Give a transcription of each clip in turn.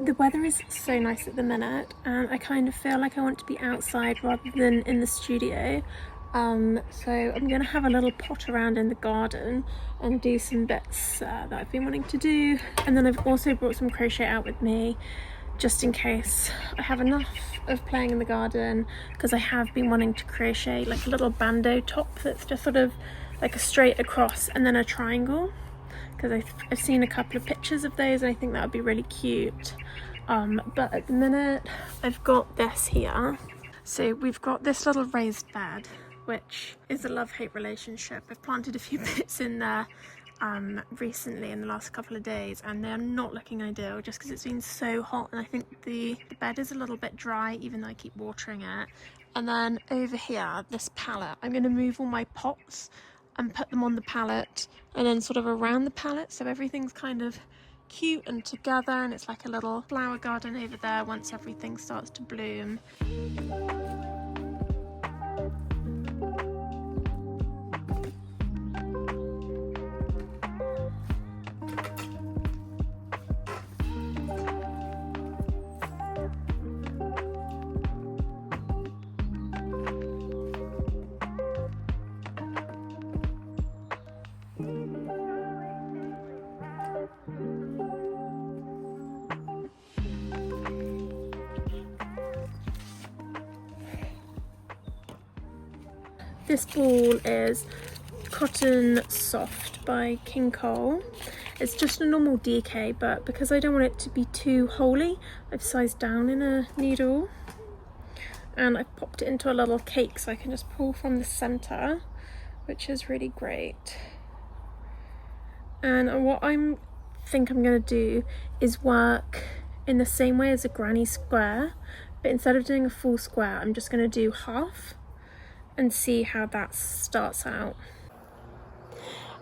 The weather is so nice at the minute, and I kind of feel like I want to be outside rather than in the studio. So I'm going to have a little pot around in the garden and do some bits that I've been wanting to do. And then I've also brought some crochet out with me just in case I have enough of playing in the garden, because I have been wanting to crochet like a little bandeau top that's just sort of like a straight across and then a triangle, because I've seen a couple of pictures of those and I think that would be really cute. But at the minute I've got this here. So we've got this little raised bed, which is a love-hate relationship. I've planted a few bits in there recently in the last couple of days, and they're not looking ideal just because it's been so hot, and I think the bed is a little bit dry even though I keep watering it. And then over here, this palette, I'm going to move all my pots and put them on the palette and then sort of around the palette, so everything's kind of cute and together, and it's like a little flower garden over there once everything starts to bloom. This ball is Cotton Soft by King Cole. It's just a normal DK, but because I don't want it to be too holey, I've sized down in a needle. And I've popped it into a little cake so I can just pull from the centre, which is really great. And what I think I'm going to do is work in the same way as a granny square, but instead of doing a full square, I'm just going to do half and see how that starts out.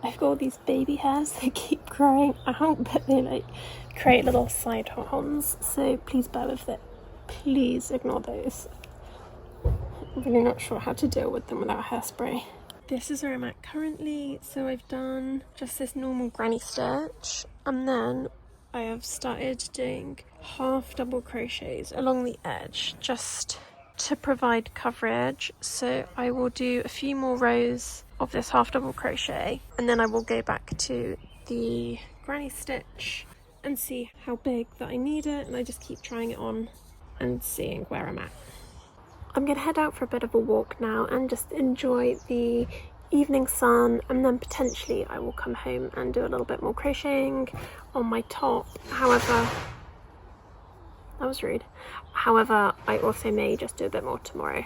I've got all these baby hairs that keep growing out, but they like create little side horns, so please bear with it. Please ignore those. I'm really not sure how to deal with them without hairspray. This is where I'm at currently. So I've done just this normal granny stitch, and then I have started doing half double crochets along the edge just to provide coverage. So I will do a few more rows of this half double crochet, and then I will go back to the granny stitch and see how big that I need it, and I just keep trying it on and seeing where I'm at. I'm gonna head out for a bit of a walk now and just enjoy the evening sun, and then potentially I will come home and do a little bit more crocheting on my top. However, that was rude. However, I also may just do a bit more tomorrow.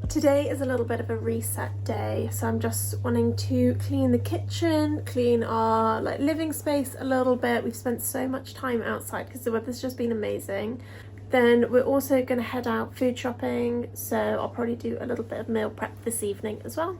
Today is a little bit of a reset day, so I'm just wanting to clean the kitchen, clean our living space a little bit. We've spent so much time outside because the weather's just been amazing. Then we're also going to head out food shopping, so I'll probably do a little bit of meal prep this evening as well.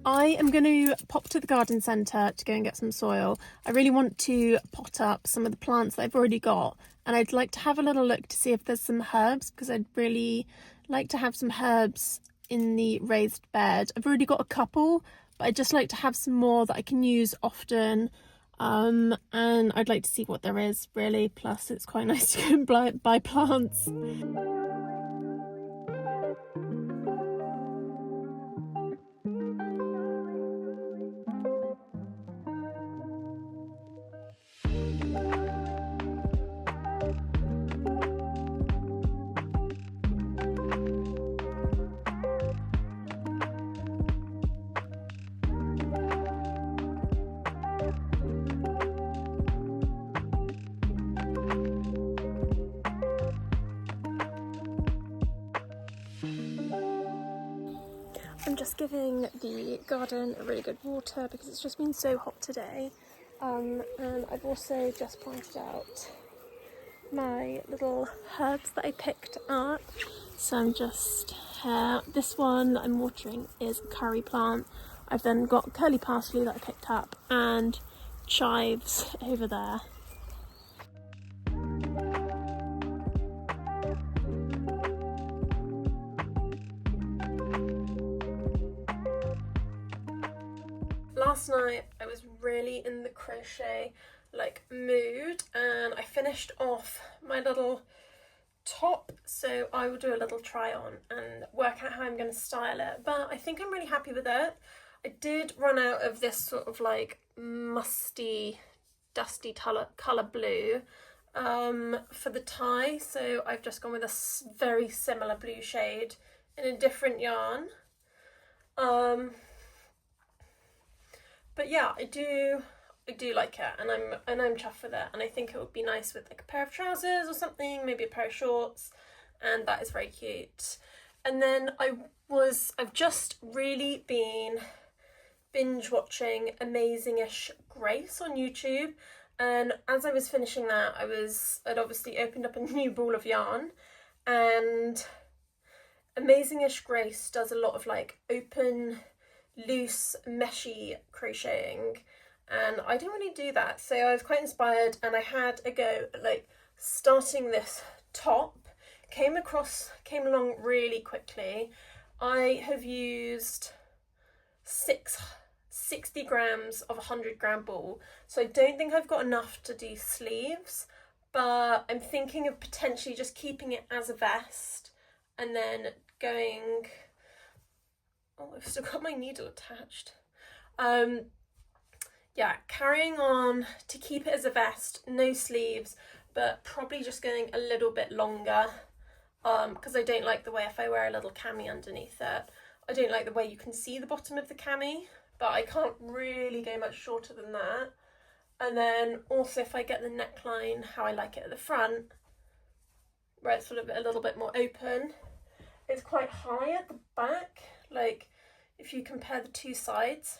I am going to pop to the garden centre to go and get some soil. I really want to pot up some of the plants that I've already got, and I'd like to have a little look to see if there's some herbs, because I'd really like to have some herbs in the raised bed. I've already got a couple, but I'd just like to have some more that I can use often, and I'd like to see what there is really. Plus it's quite nice to go and buy plants. giving the garden a really good water because it's just been so hot today. And I've also just planted out my little herbs that I picked up. So I'm just this one that I'm watering is a curry plant. I've then got curly parsley that I picked up and chives over there. Last night I was really in the crochet mood, and I finished off my little top, so I will do a little try on and work out how I'm going to style it, but I think I'm really happy with it. I did run out of this sort of musty, dusty colour blue for the tie, so I've just gone with a very similar blue shade in a different yarn. But yeah, I do like it, and I'm chuffed with it, and I think it would be nice with like a pair of trousers or something, maybe a pair of shorts, and that is very cute. And then I've just really been binge watching Amazing-ish Grace on YouTube, and as I was finishing that, I'd obviously opened up a new ball of yarn, and Amazing-ish Grace does a lot of open, loose, meshy crocheting, and I don't really do that, so I was quite inspired, and I had a go at starting this top. Came along really quickly. I have used 60 grams of a 100-gram ball, so I don't think I've got enough to do sleeves, but I'm thinking of potentially just keeping it as a vest and then going... Oh, I've still got my needle attached. Yeah, carrying on to keep it as a vest, no sleeves, but probably just going a little bit longer, because I don't like the way if I wear a little cami underneath it. I don't like the way you can see the bottom of the cami, but I can't really go much shorter than that. And then also if I get the neckline how I like it at the front, where it's sort of a little bit more open, it's quite high at the back, if you compare the two sides.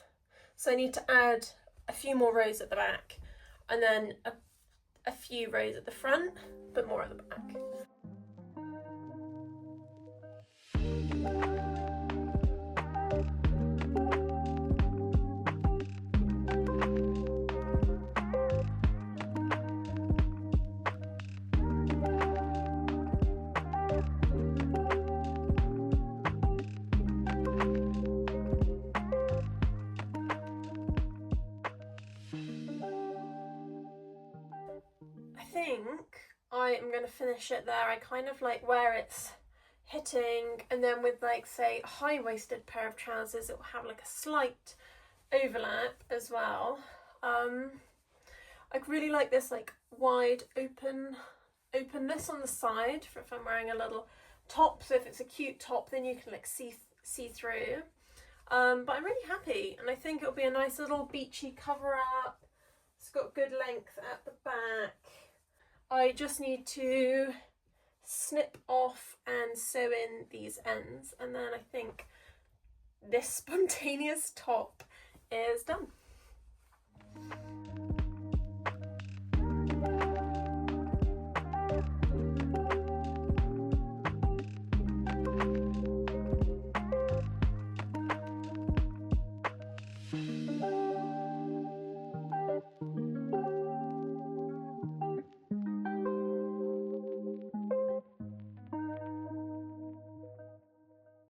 So I need to add a few more rows at the back, and then a few rows at the front, but more at the back. I think I am going to finish it there. I kind of like where it's hitting, and then with say a high-waisted pair of trousers, it will have a slight overlap as well. I really like this wide openness on the side for if I'm wearing a little top, so if it's a cute top then you can see through. But I'm really happy, and I think it'll be a nice little beachy cover up. It's got good length at the back. I just need to snip off and sew in these ends, and then I think this spontaneous top is done.